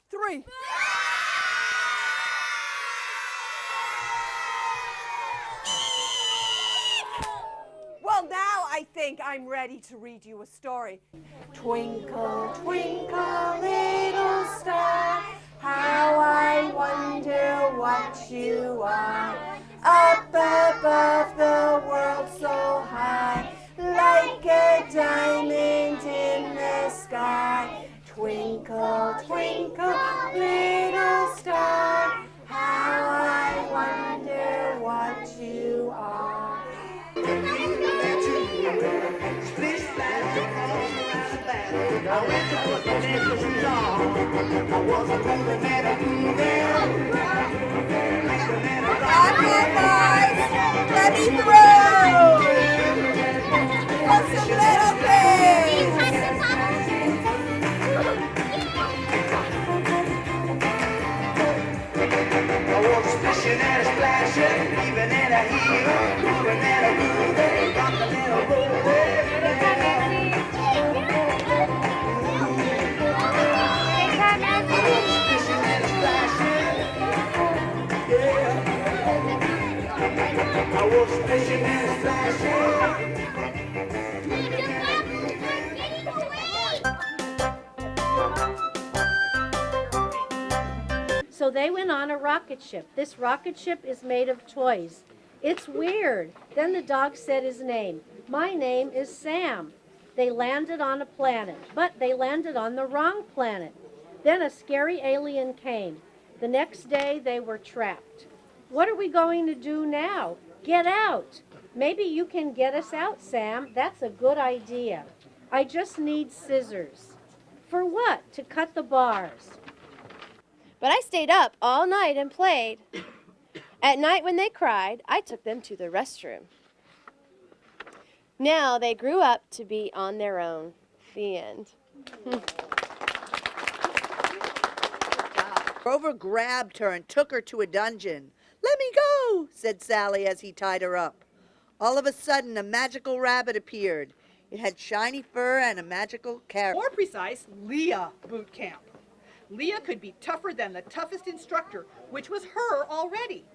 3. Well, now I think I'm ready to read you a story. Twinkle, twinkle, little star, how I wonder what you are. Up above the world so high, like a diamond in the sky. Twinkle, twinkle, little star, how I wonder what you are. I went to put the necklaces on. I wasn't moving at a Okay, guys, let me through. What's a little thing? I was splishing and a splashing, even and a heaving, moving and a grooving, rocking and a rolling. I was fishing and splashing. So they went on a rocket ship. This rocket ship is made of toys. It's weird. Then the dog said his name. My name is Sam. They landed on a planet, but they landed on the wrong planet. Then a scary alien came. The next day they were trapped. What are we going to do now? Get out. Maybe you can get us out, Sam. That's a good idea. I just need scissors. For what? To cut the bars. But I stayed up all night and played. At night when they cried, I took them to the restroom. Now they grew up to be on their own. The end. Grover grabbed her and took her to a dungeon. "Let me go," said Sally as he tied her up. All of a sudden, a magical rabbit appeared. It had shiny fur and a magical carrot. More precise, Leah boot camp. Leah could be tougher than the toughest instructor, which was her already.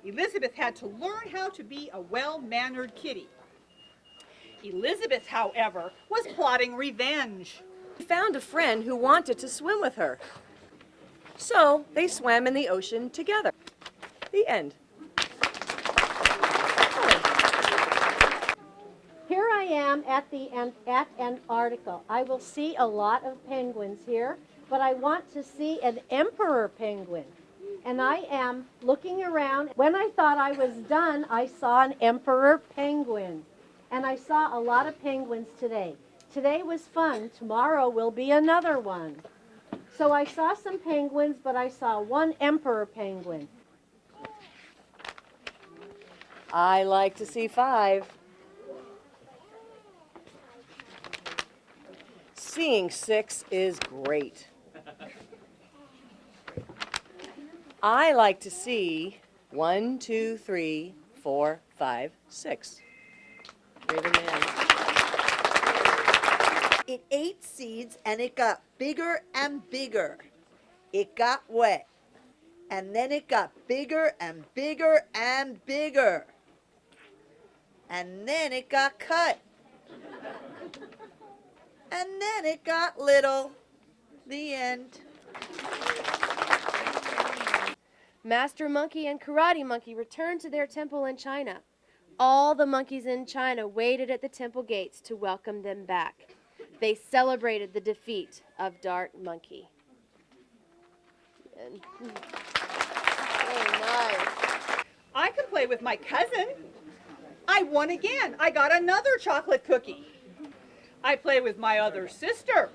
Elizabeth had to learn how to be a well-mannered kitty. Elizabeth, however, was plotting revenge. She found a friend who wanted to swim with her. So they swam in the ocean together. The end. Here I am at Antarctica. I will see a lot of penguins here, but I want to see an emperor penguin. And I am looking around. When I thought I was done, I saw an emperor penguin. And I saw a lot of penguins today. Today was fun. Tomorrow will be another one. So I saw some penguins, but I saw one emperor penguin. I like to see 5. Seeing 6 is great. I like to see 1, 2, 3, 4, 5, 6. You're the man. It ate seeds and it got bigger and bigger. It got wet. And then it got bigger and bigger and bigger. And then it got cut. And then it got little. The end. Master Monkey and Karate Monkey returned to their temple in China. All the monkeys in China waited at the temple gates to welcome them back. They celebrated the defeat of Dart Monkey. And, Oh, nice. I could play with my cousin. I won again. I got another chocolate cookie. I play with my other sister.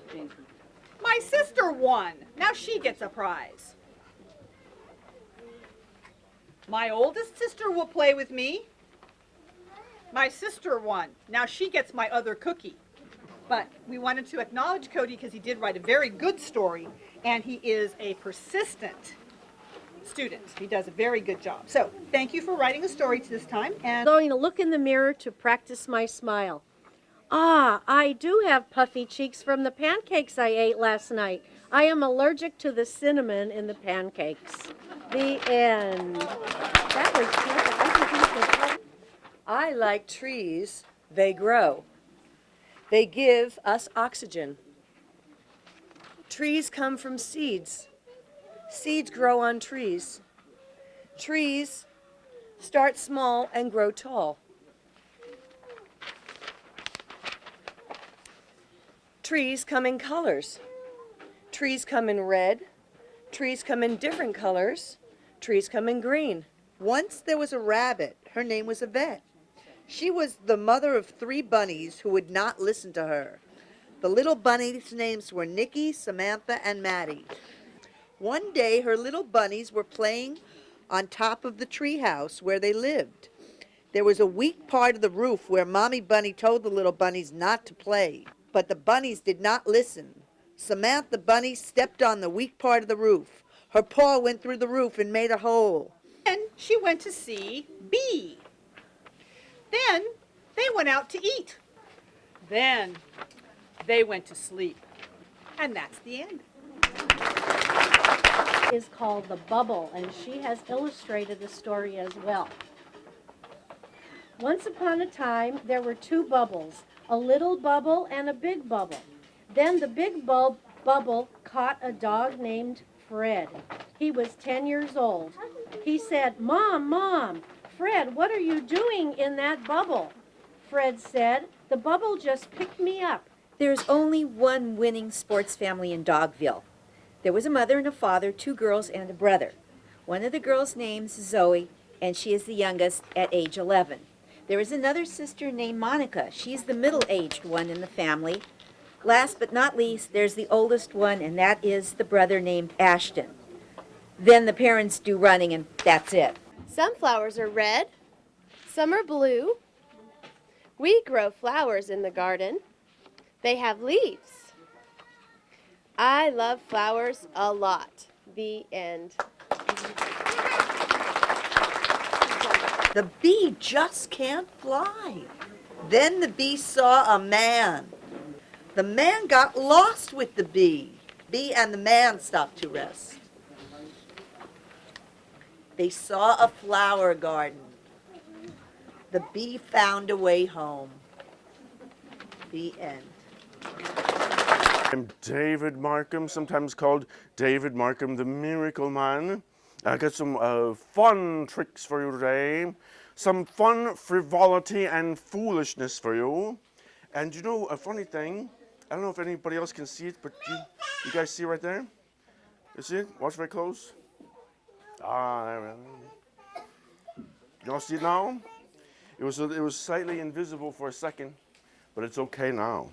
My sister won. Now she gets a prize. My oldest sister will play with me. My sister won. Now she gets my other cookie. But we wanted to acknowledge Cody because he did write a very good story, and he is a persistent student. He does a very good job. So thank you for writing a story this time. I'm And going to look in the mirror to practice my smile. Ah, I do have puffy cheeks from the pancakes I ate last night. I am allergic to the cinnamon in the pancakes. The end. That was perfect. I think we should- I like trees. They grow. They give us oxygen. Trees come from seeds. Seeds grow on trees. Trees start small and grow tall. Trees come in colors. Trees come in red. Trees come in different colors. Trees come in green. Once there was a rabbit. Her name was Yvette. She was the mother of 3 bunnies who would not listen to her. The little bunnies' names were Nikki, Samantha, and Maddie. One day, her little bunnies were playing on top of the treehouse where they lived. There was a weak part of the roof where Mommy Bunny told the little bunnies not to play, but the bunnies did not listen. Samantha Bunny stepped on the weak part of the roof. Her paw went through the roof and made a hole. Then she went to see B. Then they went out to eat. Then they went to sleep. And that's the end. Is called The Bubble, and she has illustrated the story as well. Once upon a time, there were 2 bubbles, a little bubble and a big bubble. Then the big bubble caught a dog named Fred. He was 10 years old. He said, "Mom, Mom, Fred, what are you doing in that bubble?" Fred said, "The bubble just picked me up." There's only one winning sports family in Dogville. There was a mother and a father, 2 girls and a brother. One of the girls' names is Zoe, and she is the youngest at age 11. There is another sister named Monica. She's the middle-aged one in the family. Last but not least, there's the oldest one, and that is the brother named Ashton. Then the parents do running, and that's it. Some flowers are red, some are blue. We grow flowers in the garden. They have leaves. I love flowers a lot. The end. The bee just can't fly. Then the bee saw a man. The man got lost with the bee. Bee and the man stopped to rest. They saw a flower garden. The bee found a way home. The end. I'm David Markham, sometimes called David Markham the Miracle Man. I got some fun tricks for you today. Some fun frivolity and foolishness for you. And you know, a funny thing, I don't know if anybody else can see it, but you guys see right there? You see it? Watch very close. Ah, there we are. You all see it now? It was slightly invisible for a second, but it's okay now.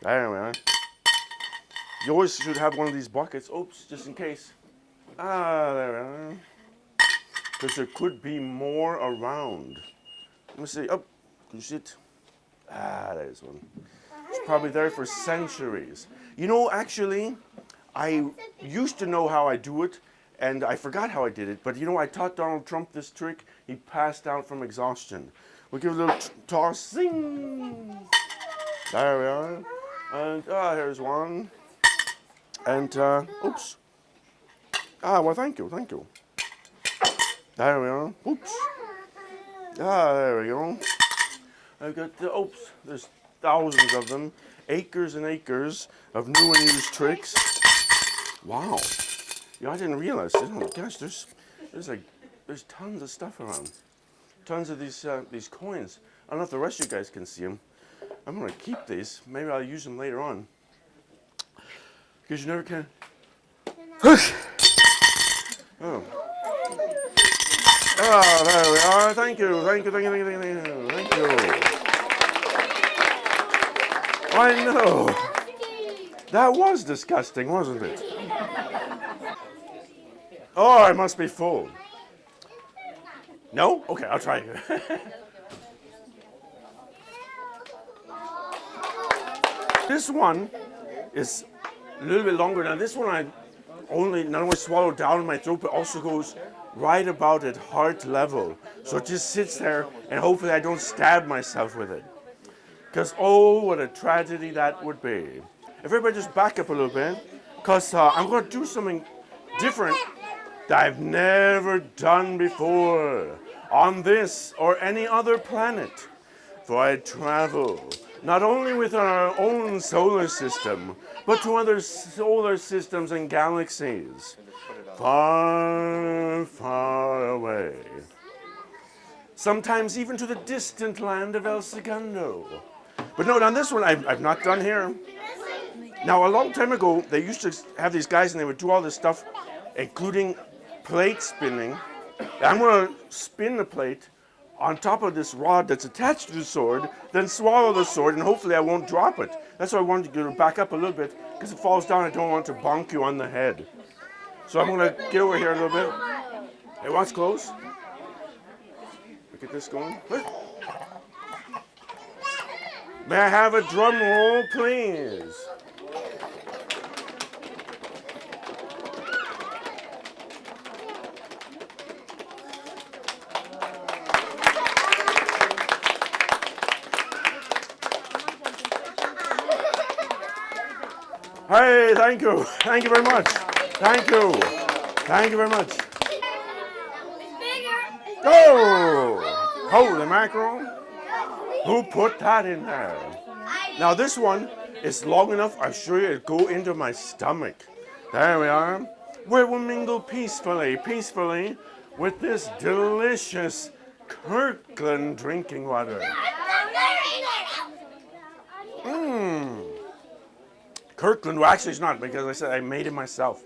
There we are. You always should have one of these buckets. Oops, just in case. Ah, there we are. Because there could be more around. Let me see. Oh, can you see it? Ah, there's one. It's probably there for centuries. You know, actually, I used to know how I do it, and I forgot how I did it. But you know, I taught Donald Trump this trick. He passed out from exhaustion. We'll give it a little toss. Zing! There we are. And here's one. And oops. Ah, well, thank you. There we are. Oops. Ah, there we go. I've got the oops. There's thousands of them. Acres and acres of new and used tricks. Wow. Yeah, I didn't realize. Oh my gosh, there's tons of stuff around. Tons of these coins. I don't know if the rest of you guys can see them. I'm gonna keep these. Maybe I'll use them later on. Because you never can. Oh. Ah, there we are. Thank you. I know. That was disgusting, wasn't it? Oh, I must be full. No? Okay, I'll try. This one is a little bit longer. Now this one I not only swallow down in my throat, but also goes right about at heart level. So it just sits there, and hopefully I don't stab myself with it. Because oh, what a tragedy that would be. If everybody just back up a little bit, because I'm going to do something different that I've never done before on this or any other planet. For I travel not only within our own solar system, but to other solar systems and galaxies far, far away. Sometimes even to the distant land of El Segundo. But no, on this one, I've not done here. Now, a long time ago, they used to have these guys and they would do all this stuff, including plate spinning. I'm going to spin the plate on top of this rod that's attached to the sword, then swallow the sword, and hopefully I won't drop it. That's why I wanted you to back up a little bit, because if it falls down, I don't want to bonk you on the head. So I'm going to get over here a little bit. Hey, watch close. Get this going. May I have a drum roll, please? Hey, thank you. Thank you very much. Thank you. Thank you very much. Oh, holy mackerel. Who put that in there? Now this one is long enough, I'm sure it'll go into my stomach. There we are. Where we'll mingle peacefully with this delicious Kirkland drinking water. Kirkland, well actually it's not, because I said I made it myself.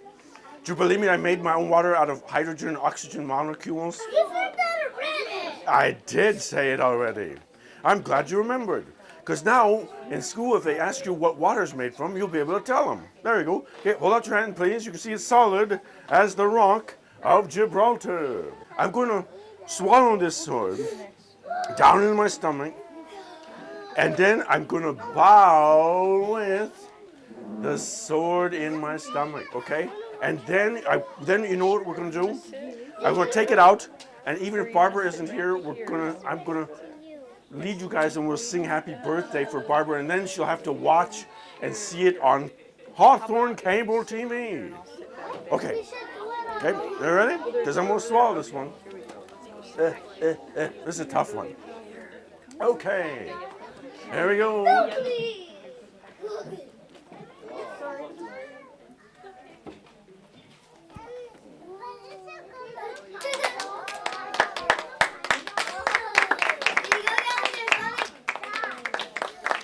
Do you believe me, I made my own water out of hydrogen and oxygen molecules? You said that already. I did say it already. I'm glad you remembered. Because now, in school, if they ask you what water's made from, you'll be able to tell them. There you go. Okay, hold out your hand, please. You can see it's solid as the rock of Gibraltar. I'm going to swallow this sword down in my stomach, and then I'm going to bow with the sword in my stomach, okay? And then you know what we're going to do? I'm going to take it out, and even if Barbara isn't here, I'm going to lead you guys and we'll sing happy birthday for Barbara, and then she'll have to watch and see it on Hawthorne Cable TV. Okay, you ready? Because I'm going to swallow this one. This is a tough one. Okay, here we go.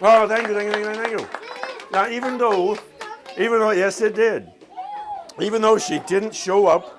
Oh, thank you. Now, even though, yes, it did. Even though she didn't show up